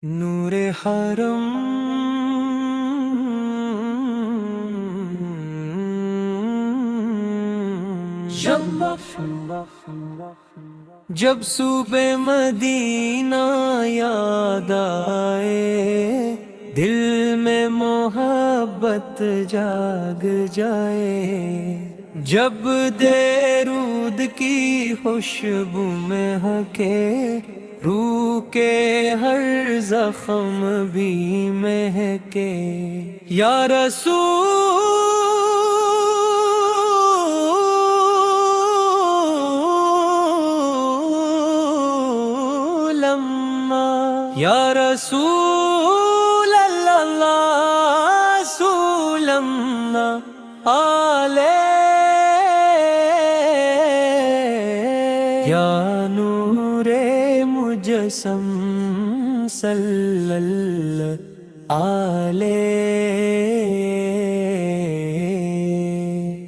نور حرم جب صبح مدینہ یاد آئے، دل میں محبت جاگ جائے، جب درود کی خوشبو مہکے، روح کے ہر زخم بھی مہکے، یا رسول اللہ، یا رسول اللہ، رسول اللہ یا نور مجسم صلی اللہ علیہ،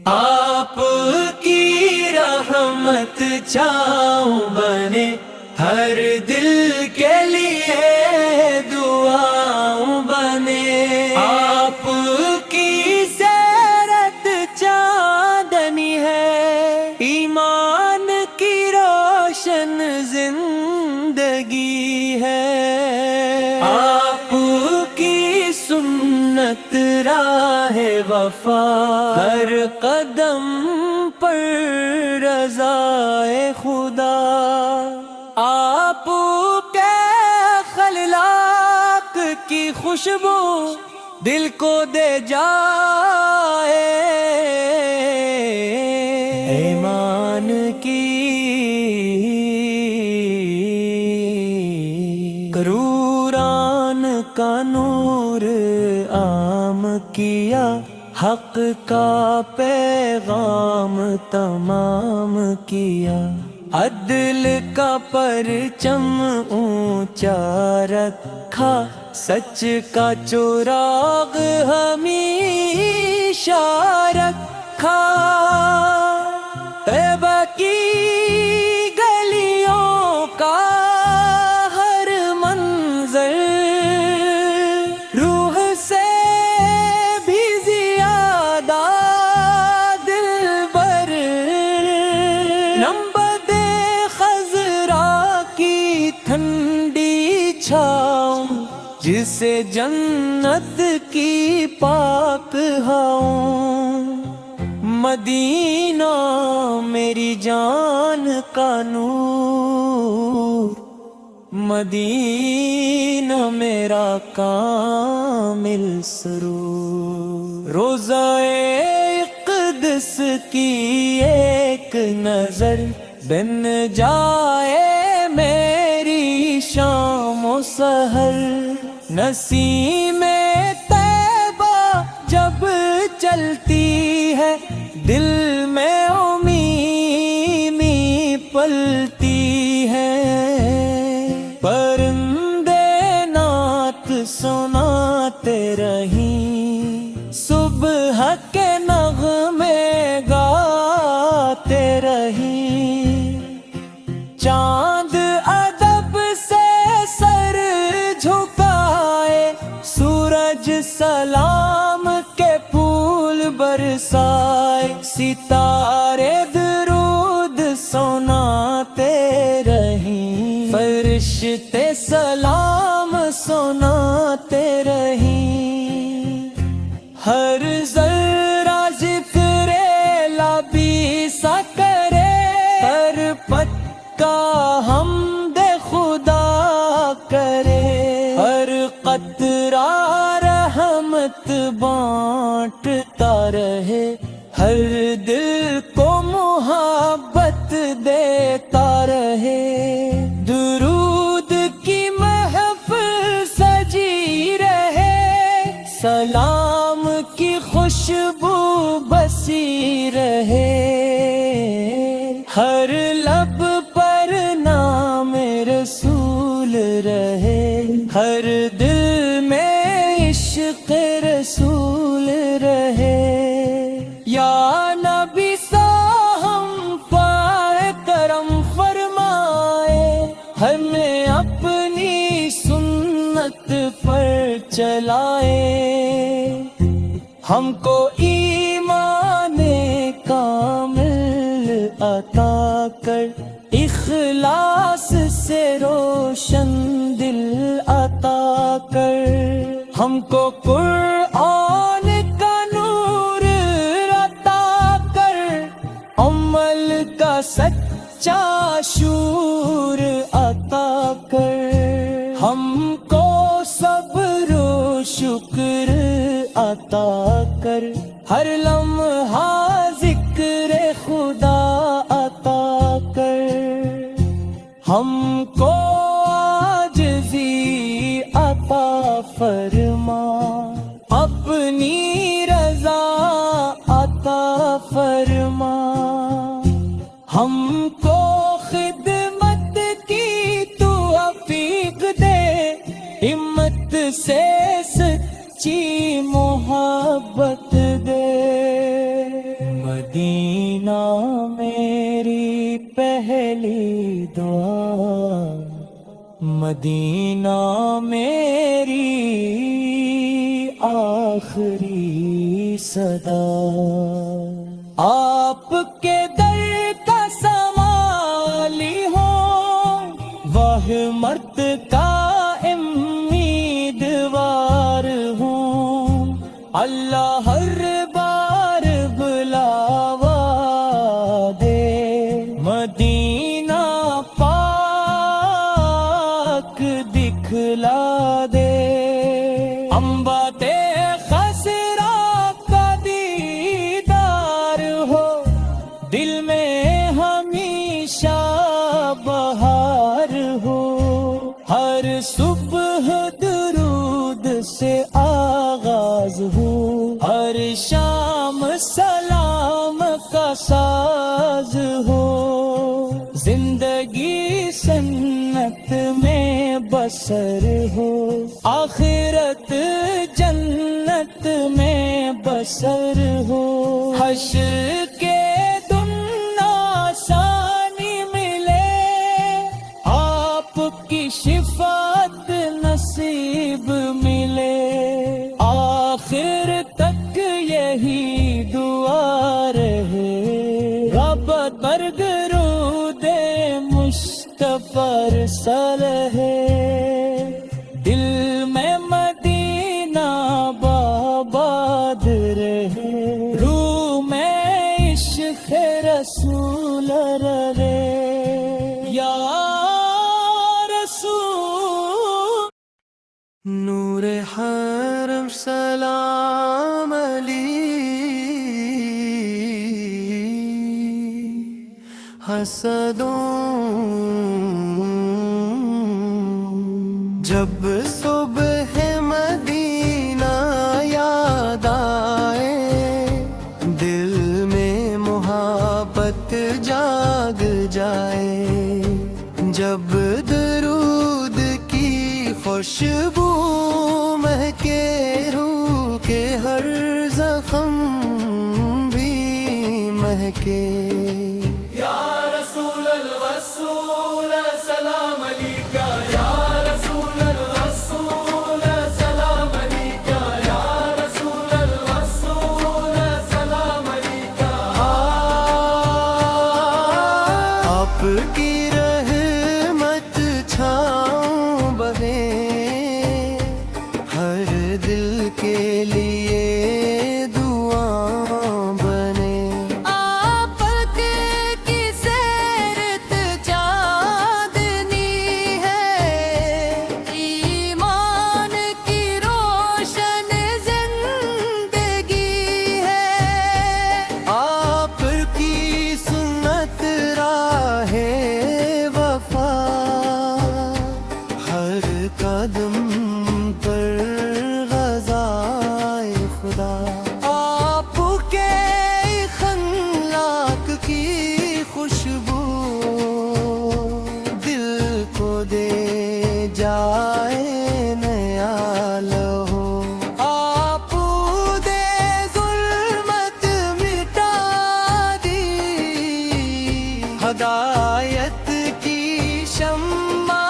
آپ کی رحمت چھاؤں بنے، ہر دل کے لیے دعاؤں بنے، آپ کی سیرت چاندنی ہے، ایمان کی روشن زندگی ہے، آپ کی سنت راہ وفا، ہر قدم پر رضائے خدا، آپ کے اخلاق کی خوشبو دل کو دے جائے، ایمان کی کروران کا نور عام کیا، حق کا پیغام تمام کیا، عدل کا پرچم اونچا رکھا، سچ کا چراغ ہمیشہ رکھا، طیبہ کی گلیوں کا ہر منظر روح سے بھی زیادہ دلبر، نمبر خضرا کی ٹھنڈی چھاؤں، جسے جنت کی پاک ہواؤں، مدینہ میری جان کا نور، مدینہ میرا کامل سرور، روضہ اقدس کی ایک نظر بن جائے میری شام و سحر، نسیم طیبہ جب چلتی ہے، دل میں امیمی پلتی ہے، پرندے نعت سناتے رہیں، صبح کے نغمے گاتے رہیں، چاند ادب سے سر جھکائے، سورج سلام کے پھول برسائے، ستارے درود سناتے رہیں، فرشتے سلام سناتے رہیں، ہر ذرہ ذکر لبی سا کرے، ہر پتا حمد خدا کرے، ہر قطرہ رحمت بانٹتا رہے، ہر دل کو محبت دیتا رہے، درود کی محفل سجی رہے، سلام کی خوشبو بسی رہے، ہر لب پر نام رسول رہے، ہر دل میں عشق رسول رہے، یا نبی ہم پر کرم فرمائے، ہمیں اپنی سنت سنت پر چلائے، ہم کو ایمان کامل عطا کر، اخلاص سے روشن دل عطا کر، ہم کو قرآن کا نور عطا کر، عمل کا سچا شعور عطا کر، ہم کو صبر و شکر عطا کر، ہر لمحہ ذکر خدا عطا کر، ہم کو عاجزی عطا فرما، اپنی رضا عطا فرما، ہم کو خدمت کی توفیق دے، ہمت سے سچی محبت دے، مدینہ میری پہلی دعا، مدینہ میری آخری صدا، آپ کے در کا سوالی ہوں، وہ مرد کا امیدوار ہوں، اللہ ہر بار بلاوا دے، مدینہ پاک دکھلا دے، امبات خسرا کا دیدار ہو، دل میں ہمیشہ بہار ہو، ہر صبح درود سے آغاز ہو، ہر شام سلام کا ساز ہو، زندگی سنت میں بسر ہو، آخرت جنت میں بسر ہو، حشر کے دن آسانی ملے، آپ کی شفاعت نصیب ملے، آخر تک یہی دعا رہے، ربط برگ رود مصطفی صالح، دل میں مدینہ باباد رہے، روح میں عشق رسول رہے، یا رسول نور حرم سلام علی، حسدوں جب صبح مدینہ یاد آئے، دل میں محبت جاگ جائے، جب درود کی خوشبو مہکے، روح کے ہر زخم بھی مہکے، یا رسول الرسول سلام علیکہ، یا رسول الرسول سلام علیکہ، یا رسول الرسول سلام علیکہ، آپ کی رحمت چھاؤں بہے، ہر دل کے لیے دعا بنے، آپ کی سیرت چاندنی ہے، ایمان کی روشن زندگی ہے، آپ کی سنت راہ وفا، ہر قدم پر غزائے خدا، آپ کے اخلاق کی خوشبو دل کو دے جائے نیا لہو، آپ دے ظلمت مٹا دی، ہدایت کی شمع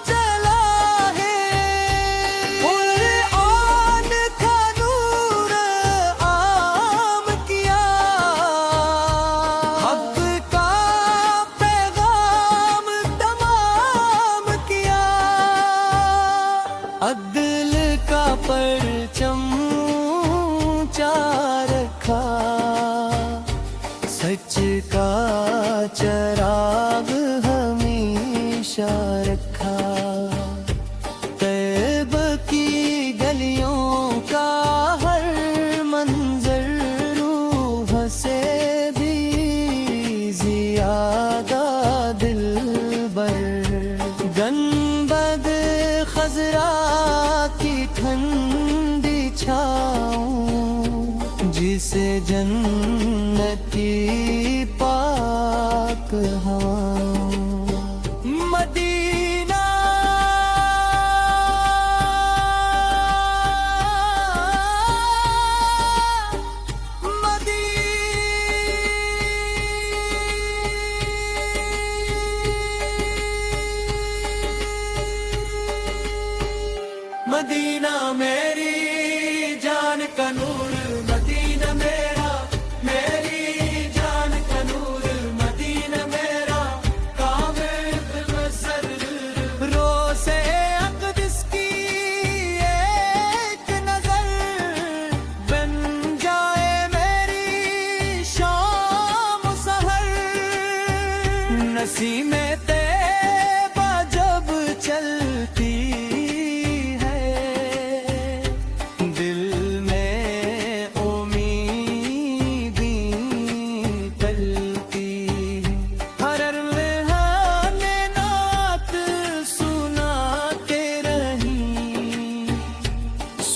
جلا خضرا کی ٹھنڈی چھاؤں، جسے جنتی پاک ہواؤں، مدینہ مدینہ میری جان کا نور، مدینہ میرا میری جان کا نور، مدینہ میرا کامل مسر، روزے اقدس کی ایک نظر بن جائے میری شام و سحر، نسیم طیبہ جب چلتی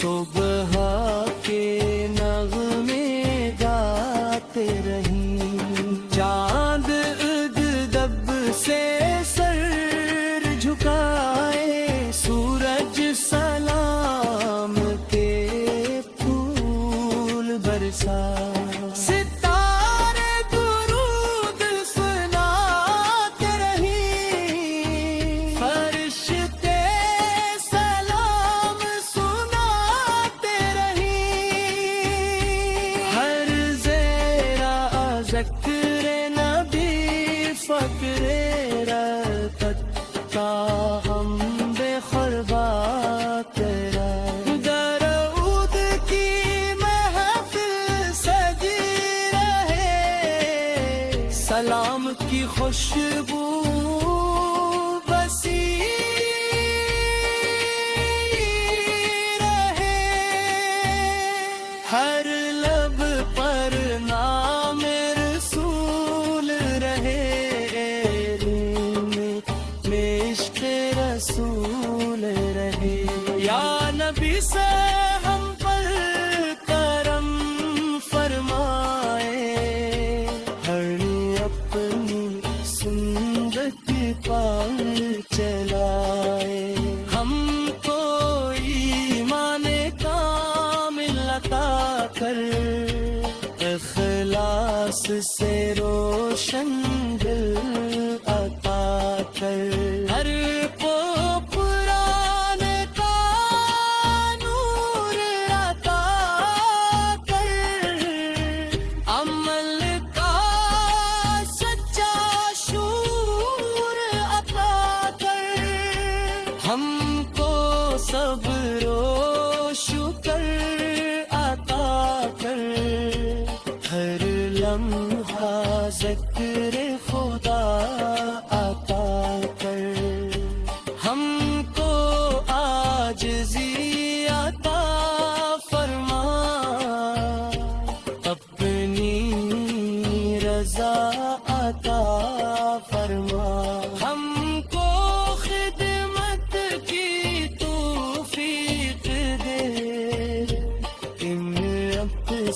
صبح کے نغمے گاتے رہیں، چاند دب سے سر جھکائے، سورج سلام کے پھول برسائے، ستارے درود سناتے رہیں، فرشتے ذکر نبی فکر رفت کا ہم بے خربات تیرا، درود کی محفل سجی رہے، سلام کی خوشبو بسی رہے، ہر لب پر نام رسول رہے، یا نبی سے ہم پر کرم فرمائے، ہر اپنی سنت پر چلائے، ہم کو ایمان کامل عطا کر، اخلاص سے روشن دل عطا کر، ہر ہم کو صبر و شکر عطا کر، ہر لمحہ ذکر خدا عطا کر، ہم کو عاجزی عطا فرما، اپنی رضا عطا فرما، ہم کو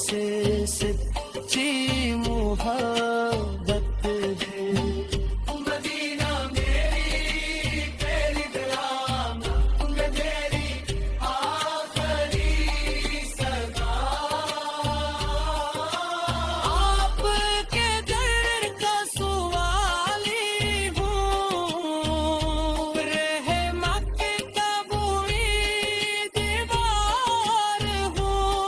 سے سچی محبت دے، مدینہ میری تیری غلام، میری آخری صدا، آپ کے در کا سوالی ہوں، رہ مکہ کا دیوار ہوں،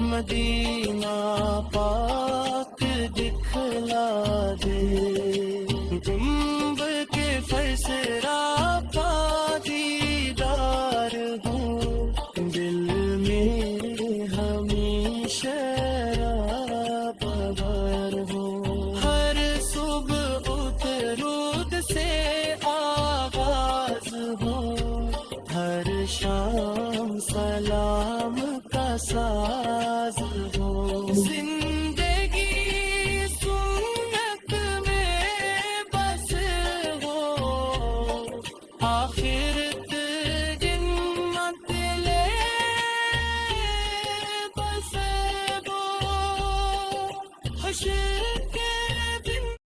مدینہ پاک دکھلا دے۔